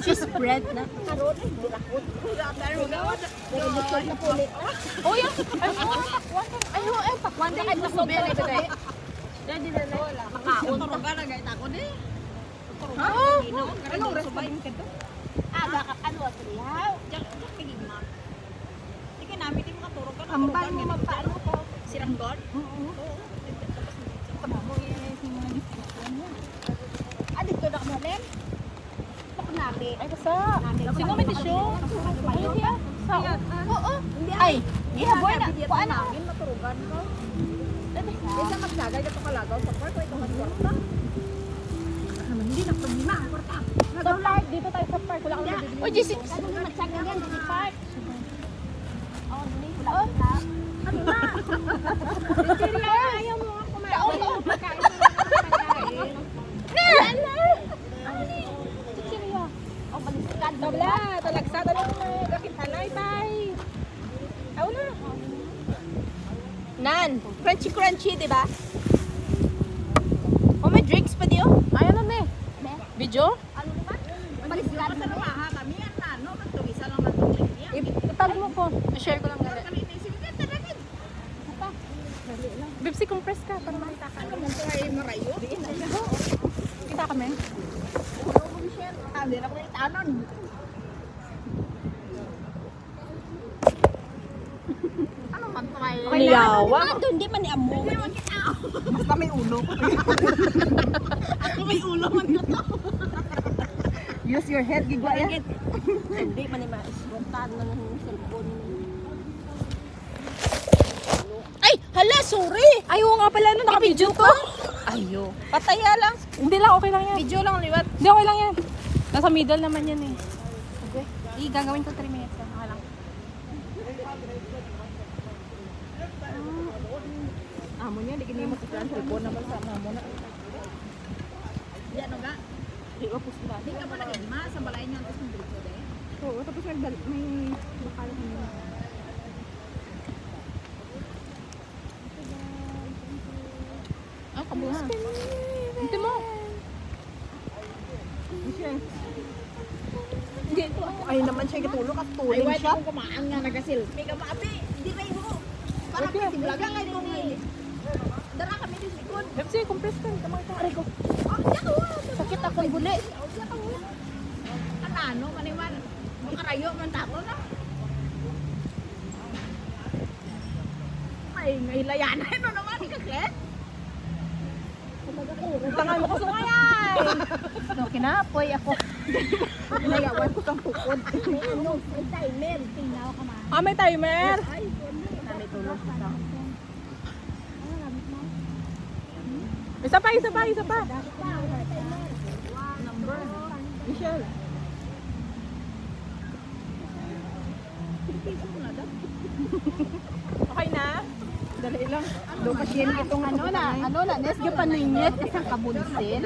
cheese bread na. Karon ay bulakot. Oh, yan. Ay, pakwan na kahit nakubi. Ready na na. Makaon to ka na gayta ko di. Ano restaurant ka to? Bakit ano atriyaw? Diyan pigig na. Sige namin din makaturo ka. Ambal mo magpaano ko. Siranggon? Dito na kami rin. Nabi. Ay, basta. Sino may tisyo? Ayun niya. Oo. Ay, gihaboy na. Kuan na. Maturugan ko. Isa maglagay ka kalagaw sa park. Ito magkwarta. Hindi na problema. Kwarta. Sa park, dito tayo sa park. Wala kang mabibili. O, Jesse. Ano na magsaga yan? Sa park. Oo, dali. Wala ka. Ano na? Ayaw mo nga kumain. Oo. Pagkain mo na pagkain. Tabla, talagsa na lang. Gakit halay, bye. Aw na. Nan, crunchy, di ba? Oh, may drinks pa diyo? Ayaw na, me. Video? Ano naman? Pag-isla sa lumaha kami yan na, no? Magtuwisa lang matulog niya. Itag mo ko. I-share ko lang gali. Kami naisipin, talagang. Bipsy, compress ka para makita ka. Ano man ito ay marayo? Kita kami. Hindi na ko itanon. Ano man ito ay... Niyawa. Hindi man ni amo. Basta may ulo. Ako may ulo man ko to. Use your head, gigwa yan. Hindi man ni maisbuntan na ng cellphone. Ay, hala, sorry. Ayaw nga pala, no, naka-video ko. Ayo. Pataya lang. Hindi lang, okay lang yan. Video lang liwat. Hindi, okay lang yan. Nasa middle naman yan eh. Okay. Hindi, gagawin ko 3 minutes lang. Okay lang. Amo niya, di kini mo sa cellphone naman sa amo na. Di ano ga? Di ko pusto na. Di ka pa nagigma sa balay niyo tapos ng dito de. Oo, tapos may bakal mo. Ang kabuhan. Hindi mo. Ay naman siya katulog at tuling siya. Ay, kumaan nga nagasilpi ka maabi. Hindi na mo. Para pagtiblaga nga itong dara kami din likod. Bipsy, compress ka. Kamay ka. Aray ko. Sakit akong guli. Ano, maniwan. Makarayo man tato na. Ay, ngailayan. Ano naman, ikaklet? Tangan mo ko sumayan. No, kinapoy ako. Nayawan ko kang pukod. May timer. Tingnaw ka man. Ah, may timer. Ay, Nanay tulog ka. Isa pa. Michelle. Okay na? Dali lang. Do pasyen itong Ano na, nes yung paningit isang kabunsin.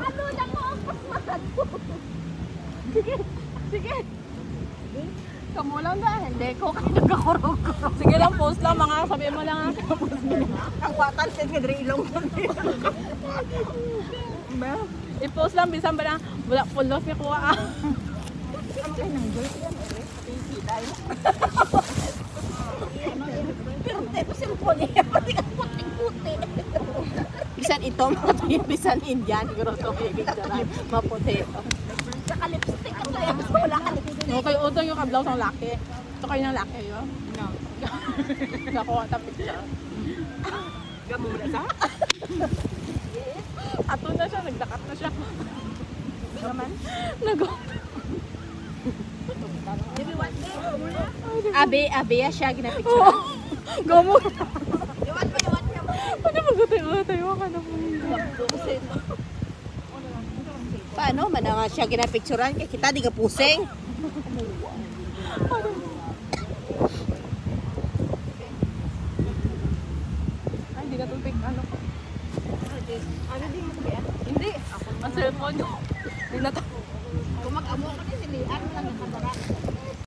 Ano na mo ang pasmahan ko? Sige. Kamu lang ba? Hindi ko kayo nagkakurog ko. Sige lang, post lang mga. Sabihin mo lang ha. ang batan sa kadri ilong. I-post lang, bisan ba na wala full loss niya kuha. Ay, nang joy ko yan. Pero tayo cellphone niya. Pati ka puting-puti. Bisan ito, bisan Indian. Siguro ito kaya maputi ito. Saka lipstick ang tayo. Mas wala ka lipstick. Okay, utong yung kablaw ng laki. Ito kayo ng laki yun. No. Nakuha ta picture. Gamo na sa? Ato na siya, nagdakat na siya. Naman? Abi siya ginapicture. Gamo. Iwan mo. Ano magutay-utay ka na po. Paano? Mananga siya ginapicturean kaya kita di ka pusing. Ay, hindi ka tupig. Ano ko? Ano din mo ba yan? Hindi. Ang cellphone.